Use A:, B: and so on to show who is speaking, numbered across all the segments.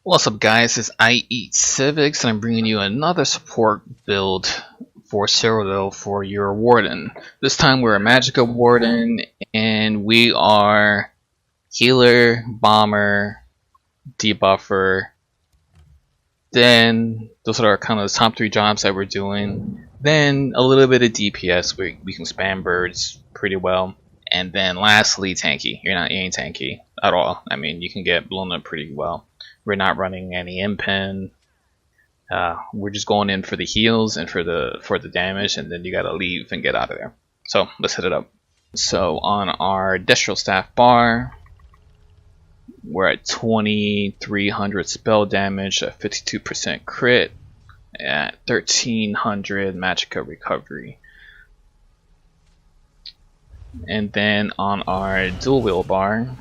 A: What's up guys, it's I Eat Civics and I'm bringing you another support build for Cyrodiil for your Warden. This time we're a Magika Warden and we are Healer, Bomber, Debuffer. Then those are kind of the top 3 jobs that we're doing. Then a little bit of DPS where we can spam birds pretty well. And then lastly tanky. You ain't tanky at all. I mean, you can get blown up pretty well. We're not running any impen. We're just going in for the heals and for the damage, and then you gotta leave and get out of there. So let's hit it up. So on our Destral Staff bar, we're at 2300 spell damage, at 52% crit, at 1300 Magika recovery. And then on our dual wheel bar,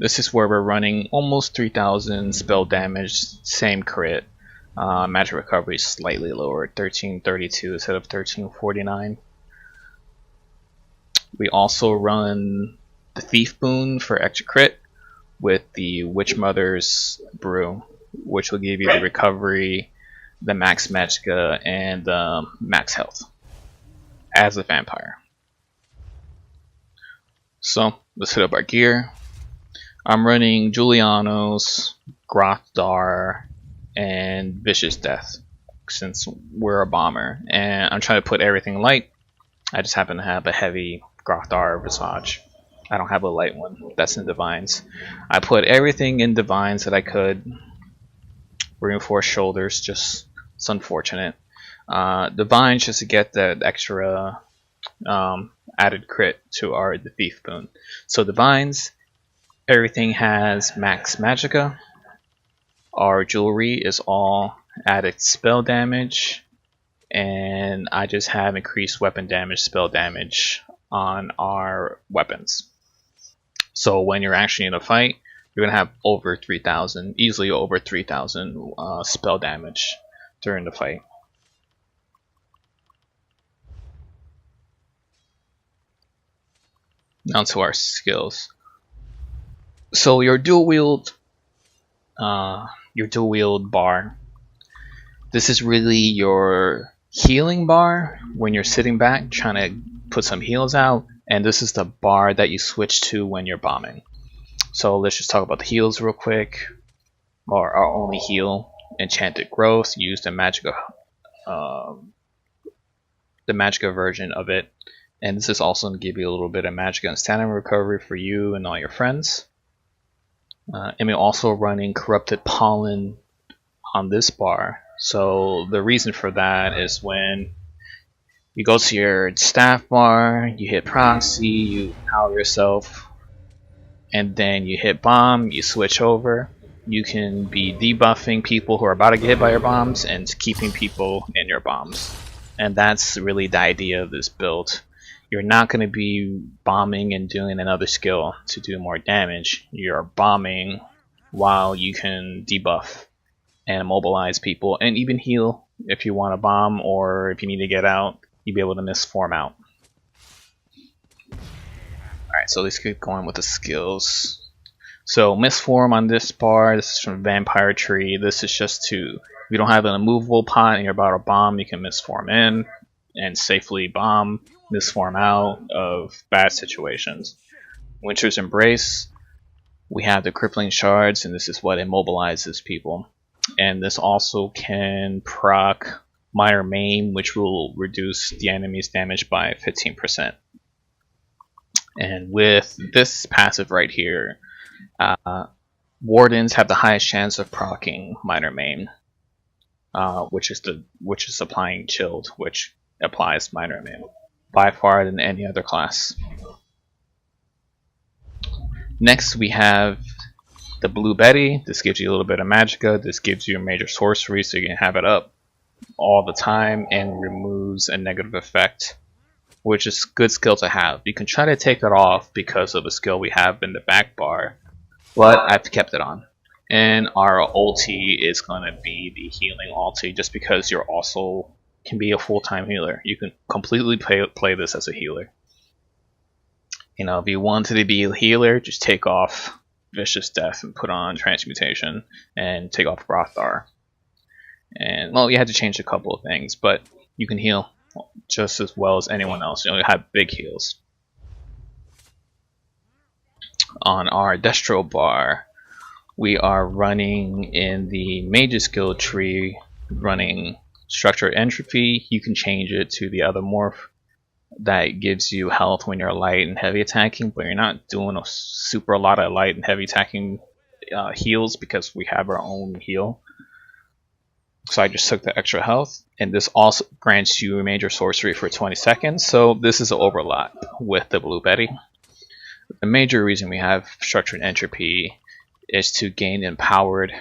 A: this is where we're running almost 3000 spell damage, same crit. Magic recovery is slightly lower, 1332 instead of 1349. We also run the Thief Boon for extra crit with the Witch Mother's Brew, which will give you the recovery, the max Magika, and max health as a vampire. So let's hit up our gear. I'm running Julianos, Grothdar, and Vicious Death since we're a bomber, and I'm trying to put everything light. I just happen to have a heavy Grothdar Visage. I don't have a light one. That's in Divines. I put everything in Divines that I could. Reinforced shoulders, just it's unfortunate. Divines just to get that extra added crit to the Thief Boon. So Divines. Everything has max Magika. Our jewelry is all added spell damage, and I just have increased weapon damage, spell damage on our weapons. So when you're actually in a fight, you're gonna have over 3000, easily over 3000 spell damage during the fight. Now to our skills. So your dual wield bar, this is really your healing bar when you're sitting back trying to put some heals out, and this is the bar that you switch to when you're bombing. So let's just talk about the heals real quick. Our only heal, Enchanted Growth, use the Magika version of it, and this is also going to give you a little bit of Magika and stamina recovery for you and all your friends. And we're also running Corrupted Pollen on this bar. So the reason for that is when you go to your staff bar, you hit proxy, you power yourself, and then you hit bomb, you switch over. You can be debuffing people who are about to get hit by your bombs and keeping people in your bombs. And that's really the idea of this build. You're not going to be bombing and doing another skill to do more damage. You're bombing while you can debuff and immobilize people and even heal if you want to bomb, or if you need to get out, you'll be able to misform out. Alright, so let's keep going with the skills. So misform on this bar, this is from Vampire Tree. This is just to, if you don't have an immovable pot and you're about to bomb, you can misform in and safely bomb. Misform out of bad situations. Winter's Embrace, we have the Crippling Shards, and this is what immobilizes people. And this also can proc Minor Maim, which will reduce the enemy's damage by 15%. And with this passive right here, Wardens have the highest chance of proccing Minor Maim, which is applying Chilled, which applies Minor Maim by far than any other class. Next we have the Blue Betty. This gives you a little bit of Magika. This gives you a major sorcery, so you can have it up all the time and removes a negative effect, which is a good skill to have. You can try to take it off because of a skill we have in the back bar, but I've kept it on. And our ulti is going to be the healing ulti, just because you're also can be a full-time healer. You can completely play this as a healer. You know, if you wanted to be a healer, just take off Vicious Death and put on Transmutation and take off Grothar. And well, you had to change a couple of things, but you can heal just as well as anyone else. You have big heals. On our Destro bar, we are running in the Mage's skill tree, running Structured Entropy. You can change it to the other morph that gives you health when you're light and heavy attacking, but you're not doing a lot of light and heavy attacking heals because we have our own heal. So I just took the extra health, and this also grants you a major sorcery for 20 seconds, so this is an overlap with the Blue Betty. The major reason we have Structured Entropy is to gain Empowered.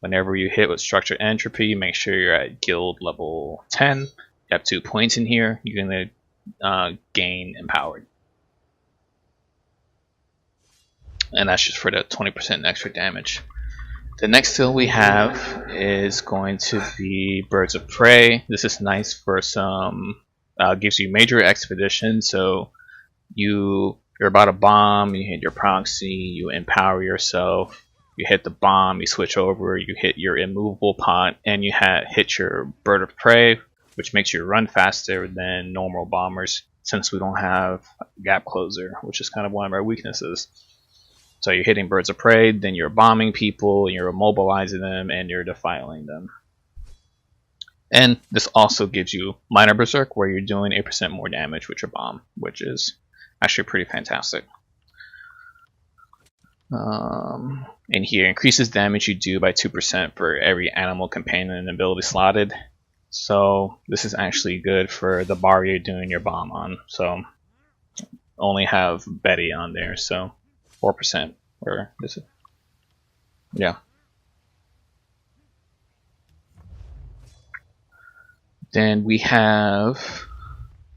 A: Whenever you hit with Structured Entropy, make sure you're at guild level 10. You have 2 points in here. You're going to gain Empowered. And that's just for the 20% extra damage. The next skill we have is going to be Birds of Prey. This is nice for some, gives you major expedition. So you're about to bomb, you hit your proxy, you empower yourself, you hit the bomb, you switch over, you hit your immovable pot, and you hit your Bird of Prey, which makes you run faster than normal bombers since we don't have Gap Closer, which is kind of one of our weaknesses. So you're hitting Birds of Prey, then you're bombing people, you're immobilizing them, and you're defiling them. And this also gives you Minor Berserk, where you're doing 8% more damage with your bomb, which is actually pretty fantastic. And here, increases damage you do by 2% for every animal companion ability slotted. So this is actually good for the bar you're doing your bomb on. So only have Betty on there, so 4%. Or is it? Yeah. Then we have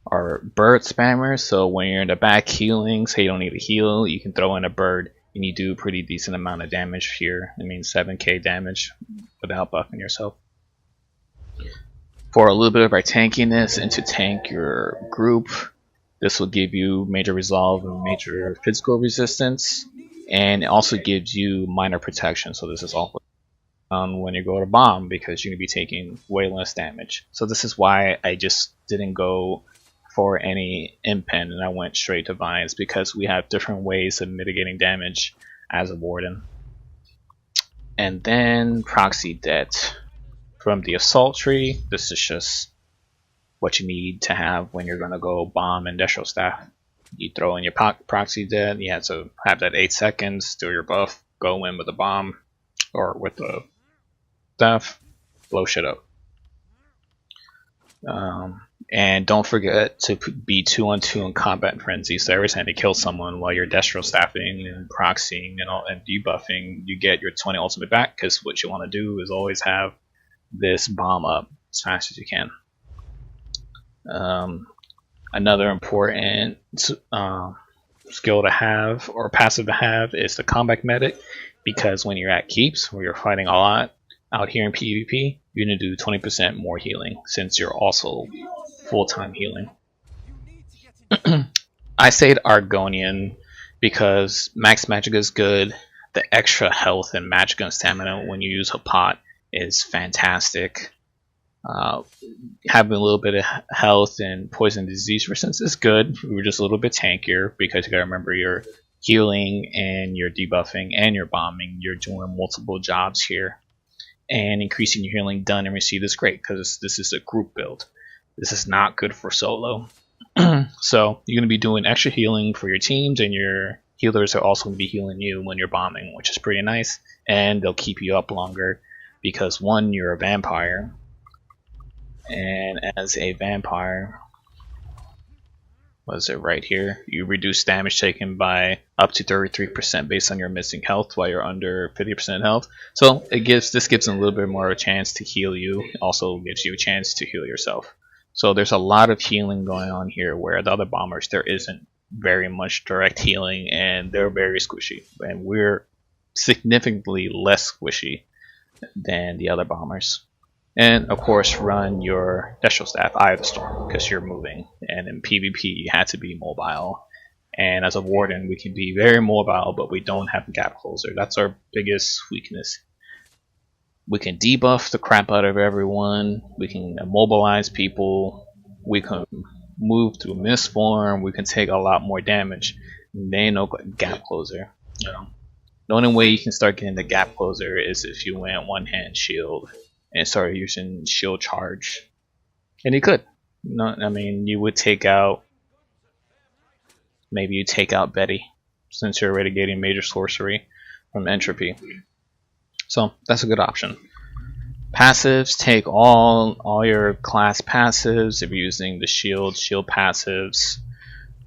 A: our bird spammers. So when you're in the back healing, say you don't need to heal, you can throw in a bird and you do a pretty decent amount of damage here. I mean 7k damage without buffing yourself. For a little bit of our tankiness and to tank your group, this will give you major resolve and major physical resistance, and it also gives you minor protection. So this is all when you go to bomb, because you're going to be taking way less damage. So this is why I just didn't go for any impen and I went straight to vines, because we have different ways of mitigating damage as a warden. And then proxy debt from the assault tree. This is just what you need to have when you're going to go bomb and Destro staff. You throw in your proxy debt, you have to have that 8 seconds, do your buff, go in with the bomb or with the staff, blow shit up. And don't forget to be 2-on-2 in combat frenzy. So every time you kill someone while you're Destro staffing and proxying and debuffing, you get your 20 ultimate back, because what you want to do is always have this bomb up as fast as you can. Another important skill to have, or passive to have, is the combat medic, because when you're at keeps, where you're fighting a lot out here in PvP, you're going to do 20% more healing, since you're also full-time healing. I stayed Argonian because max Magika is good. The extra health and Magika and stamina when you use a pot is fantastic. Having a little bit of health and poison disease resistance is good. We were just a little bit tankier, because you gotta remember you're healing and you're debuffing and you're bombing. You're doing multiple jobs here, and increasing your healing done and received is great, because this is a group build. This is not good for solo. So you're gonna be doing extra healing for your teams, and your healers are also gonna be healing you when you're bombing, which is pretty nice, and they'll keep you up longer, because one, you're a vampire. And as a vampire, what is it right here? You reduce damage taken by up to 33% based on your missing health while you're under 50% health. So this gives them a little bit more of a chance to heal you. It also gives you a chance to heal yourself. So there's a lot of healing going on here, where the other bombers, there isn't very much direct healing, and they're very squishy. And we're significantly less squishy than the other bombers. And of course, run your Destro staff, Eye of the Storm, because you're moving, and in PvP you had to be mobile And as a warden, we can be very mobile, but we don't have a gap closer. That's our biggest weakness. We can debuff the crap out of everyone. We can immobilize people. We can move through misform. We can take a lot more damage. There ain't no gap closer. You know, the only way you can start getting the gap closer is if you went one hand shield and started using shield charge. And you could. No, I mean, you would take out. Maybe you take out Betty, since you're already getting major sorcery from entropy. So that's a good option. Passives, take all your class passives. If you're using the shield passives,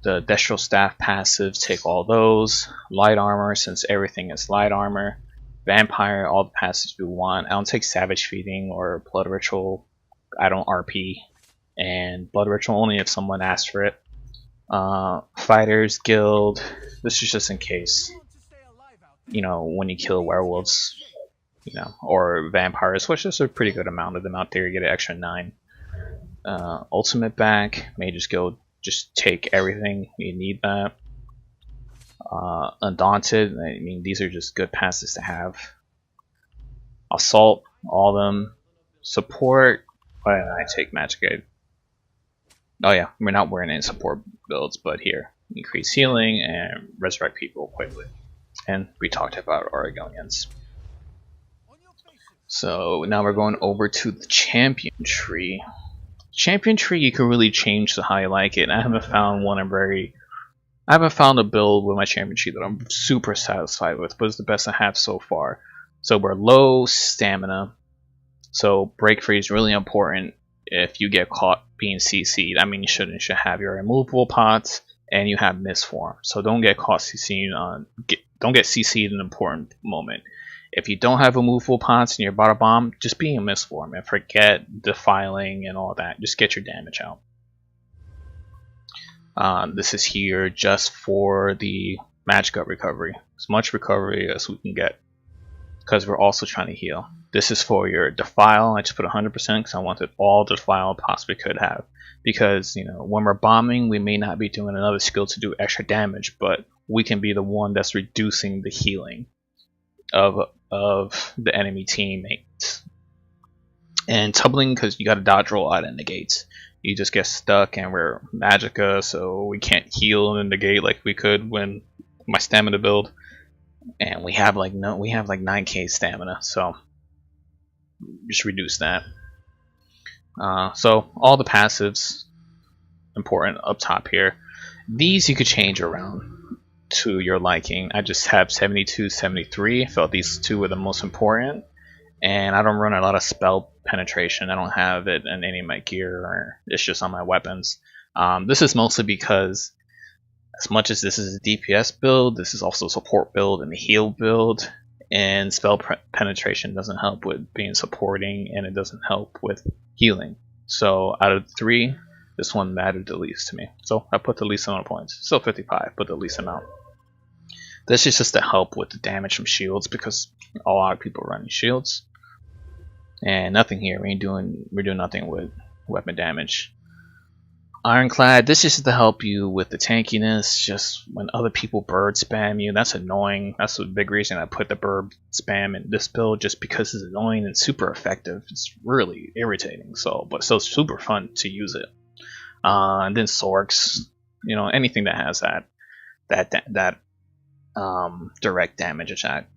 A: the Destral Staff passives, take all those. Light armor, since everything is light armor. Vampire, all the passives you want. I don't take Savage Feeding or Blood Ritual. I don't RP. And Blood Ritual only if someone asks for it. Fighters Guild, this is just in case, you know, when you kill werewolves, you know, or vampires, which is a pretty good amount of them out there, you get an extra 9. Ultimate back, Mages Guild, just take everything, you need that. Undaunted, I mean, these are just good passes to have. Assault, all of them. Support, why did I take Magic Aid? Oh yeah, we're not wearing any support builds, but here, increase healing and resurrect people quickly. And we talked about Oregonians. So now we're going over to the champion tree. Champion tree, you can really change to how you like it. I haven't found a build with my champion tree that I'm super satisfied with, but it's the best I have so far. So we're low stamina, so break free is really important. If you get caught being CC'd, I mean, you should have your immovable pots and you have misform. So don't get caught CC'd don't get CC'd in an important moment. If you don't have immovable pots and you're about to bomb, just be in misform and forget defiling and all that. Just get your damage out. This is here just for the Magika recovery. As much recovery as we can get, because we're also trying to heal. This is for your defile. I just put 100% because I wanted all defile I possibly could have. Because, you know, when we're bombing, we may not be doing another skill to do extra damage, but we can be the one that's reducing the healing of the enemy teammates. And tumbling, because you got to dodge roll out and negate. You just get stuck, and we're Magika, so we can't heal and negate like we could when my stamina build. And we have like 9k stamina, so just reduce that. So all the passives important up top here. These you could change around to your liking. I just have 72, 73. I felt these two were the most important, and I don't run a lot of spell penetration. I don't have it in any of my gear, or it's just on my weapons. This is mostly because as much as this is a DPS build, this is also a support build and a heal build, and spell penetration doesn't help with being supporting, and it doesn't help with healing. So out of the 3, this one mattered the least to me. So I put the least amount of points. Still 55, but the least amount. This is just to help with the damage from shields, because a lot of people are running shields. And nothing here. We're doing nothing with weapon damage. Ironclad, this is to help you with the tankiness. Just when other people bird spam you, that's annoying. That's a big reason I put the bird spam in this build, just because it's annoying and super effective. It's really irritating, but still super fun to use it. And then Sorks, you know, anything that has that direct damage attack.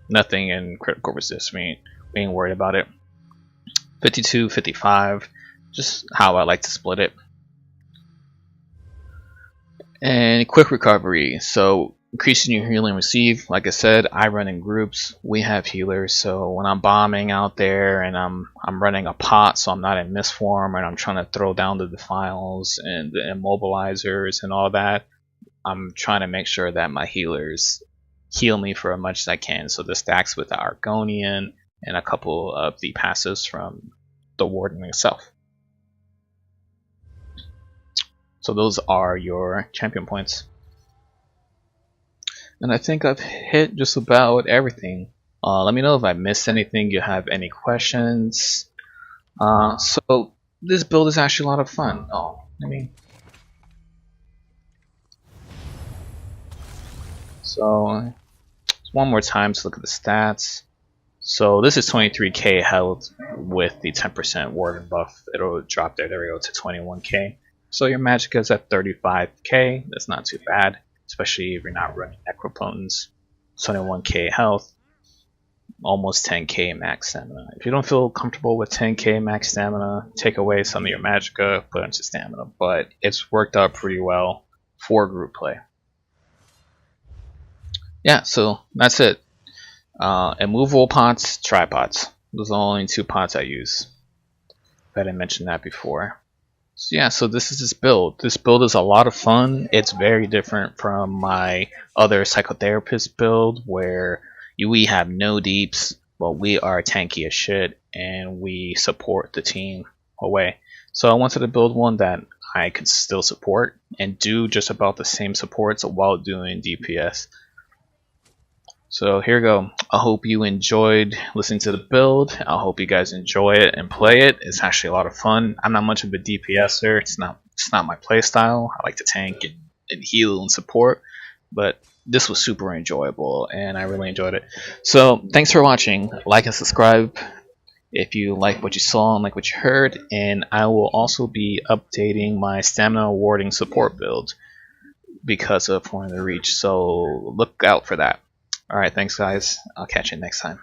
A: Nothing in critical resist. We ain't worried about it. 52, 55. Just how I like to split it. And quick recovery. So increasing your healing receive. Like I said, I run in groups. We have healers. So when I'm bombing out there and I'm running a pot, so I'm not in misform, and I'm trying to throw down the defiles and the immobilizers and all that, I'm trying to make sure that my healers heal me for as much as I can. So this stacks with the Argonian and a couple of the passives from the Warden itself. So those are your champion points. And I think I've hit just about everything. Let me know if I missed anything, you have any questions. So this build is actually a lot of fun. So one more time to look at the stats. So this is 23k health with the 10% Warden buff. It'll drop there we go to 21k. So your Magika is at 35k. That's not too bad, especially if you're not running Necropotence. 21k health, almost 10k max stamina. If you don't feel comfortable with 10k max stamina, take away some of your Magika, put into stamina. But it's worked out pretty well for group play. Yeah, so that's it. Immovable pots, tripods. Those are the only 2 pots I use. I didn't mention that before. So yeah, so this is this build. This build is a lot of fun. It's very different from my other psychotherapist build where we have no deeps, but we are tanky as shit and we support the team away. So I wanted to build one that I could still support and do just about the same supports while doing DPS. So here we go. I hope you enjoyed listening to the build. I hope you guys enjoy it and play it. It's actually a lot of fun. I'm not much of a DPSer. It's not my playstyle. I like to tank and heal and support, but this was super enjoyable and I really enjoyed it. So thanks for watching. Like and subscribe if you like what you saw and like what you heard, and I will also be updating my stamina warding support build because of wanting to reach. So look out for that. Alright, thanks guys. I'll catch you next time.